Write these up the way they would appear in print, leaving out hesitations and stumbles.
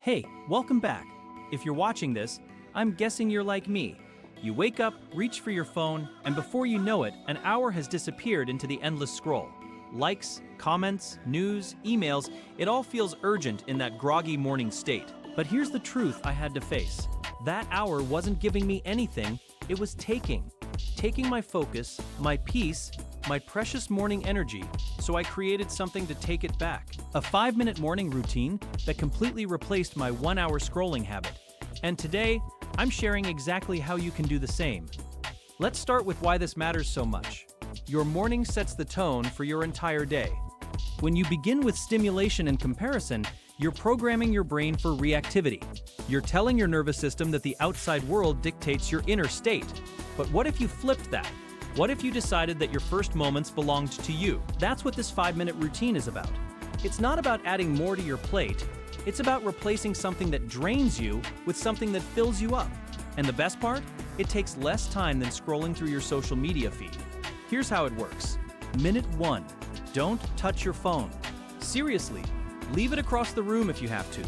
Hey, welcome back. If you're watching this, I'm guessing you're like me. You wake up, reach for your phone, and before you know it, an hour has disappeared into the endless scroll. Likes, comments, news, emails, it all feels urgent in that groggy morning state. But here's the truth I had to face. That hour wasn't giving me anything, it was taking my focus, my peace, my precious morning energy, so I created something to take it back. A 5-minute morning routine that completely replaced my 1-hour scrolling habit. And today, I'm sharing exactly how you can do the same. Let's start with why this matters so much. Your morning sets the tone for your entire day. When you begin with stimulation and comparison, you're programming your brain for reactivity. You're telling your nervous system that the outside world dictates your inner state. But what if you flipped that? What if you decided that your first moments belonged to you? That's what this 5-minute routine is about. It's not about adding more to your plate. It's about replacing something that drains you with something that fills you up. And the best part? It takes less time than scrolling through your social media feed. Here's how it works. Minute 1. Don't touch your phone. Seriously, leave it across the room if you have to.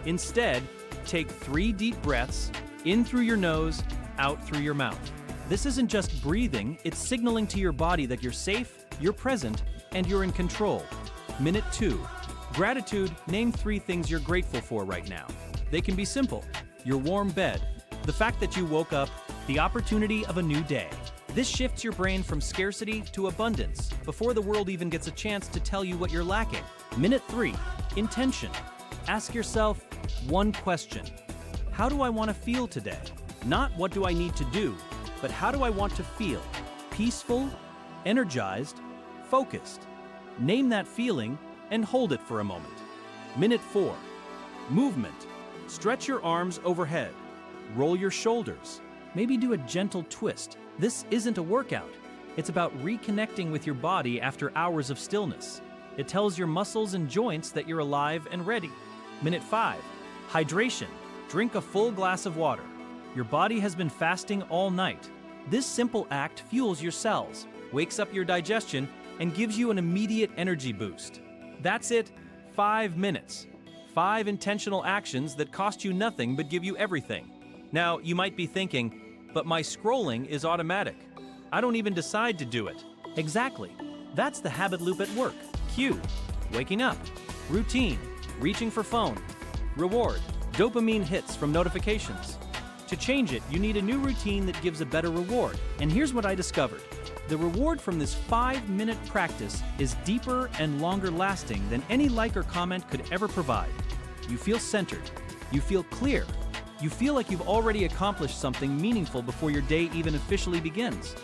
Instead, take 3 deep breaths, in through your nose, out through your mouth. This isn't just breathing, it's signaling to your body that you're safe, you're present, and you're in control. Minute 2. Gratitude, name 3 things you're grateful for right now. They can be simple. Your warm bed, the fact that you woke up, the opportunity of a new day. This shifts your brain from scarcity to abundance before the world even gets a chance to tell you what you're lacking. Minute 3. Intention. Ask yourself one question. How do I want to feel today? Not what do I need to do, but how do I want to feel? Peaceful, energized, focused. Name that feeling and hold it for a moment. Minute 4. Movement. Stretch your arms overhead. Roll your shoulders. Maybe do a gentle twist. This isn't a workout. It's about reconnecting with your body after hours of stillness. It tells your muscles and joints that you're alive and ready. Minute 5. Hydration. Drink a full glass of water. Your body has been fasting all night. This simple act fuels your cells, wakes up your digestion, and gives you an immediate energy boost. That's it. 5 minutes. 5 intentional actions that cost you nothing but give you everything. Now, you might be thinking, but my scrolling is automatic. I don't even decide to do it. Exactly. That's the habit loop at work. Cue. Waking up. Routine. Reaching for phone. Reward. Dopamine hits from notifications. To change it, you need a new routine that gives a better reward. And here's what I discovered. The reward from this 5-minute practice is deeper and longer lasting than any like or comment could ever provide. You feel centered. You feel clear. You feel like you've already accomplished something meaningful before your day even officially begins.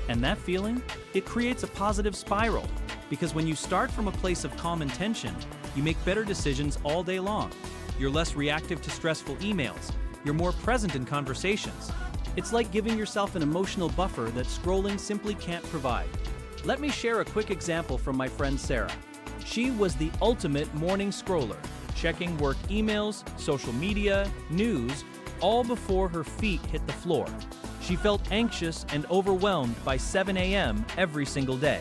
And that feeling, it creates a positive spiral. Because when you start from a place of calm intention, you make better decisions all day long. You're less reactive to stressful emails. You're more present in conversations. It's like giving yourself an emotional buffer that scrolling simply can't provide. Let me share a quick example from my friend Sarah. She was the ultimate morning scroller, checking work emails, social media, news, all before her feet hit the floor. She felt anxious and overwhelmed by 7 a.m. every single day.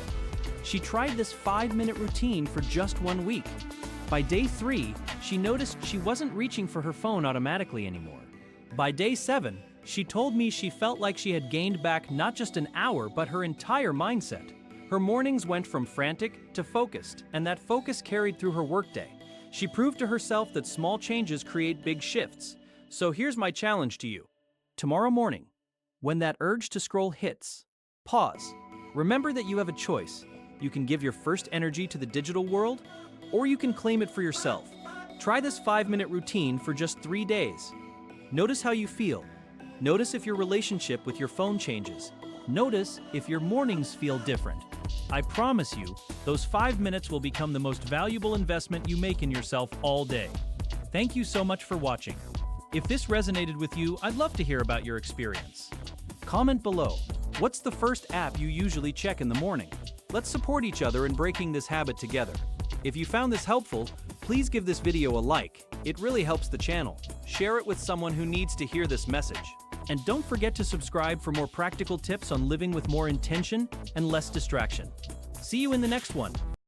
She tried this 5-minute routine for just 1 week. By day 3, she noticed she wasn't reaching for her phone automatically anymore. By day 7, she told me she felt like she had gained back not just an hour, but her entire mindset. Her mornings went from frantic to focused, and that focus carried through her workday. She proved to herself that small changes create big shifts. So here's my challenge to you. Tomorrow morning, when that urge to scroll hits, pause. Remember that you have a choice. You can give your first energy to the digital world, or you can claim it for yourself. Try this 5-minute routine for just 3 days. Notice how you feel. Notice if your relationship with your phone changes. Notice if your mornings feel different. I promise you, those 5 minutes will become the most valuable investment you make in yourself all day. Thank you so much for watching. If this resonated with you, I'd love to hear about your experience. Comment below. What's the first app you usually check in the morning? Let's support each other in breaking this habit together. If you found this helpful, please give this video a like. It really helps the channel. Share it with someone who needs to hear this message. And don't forget to subscribe for more practical tips on living with more intention and less distraction. See you in the next one.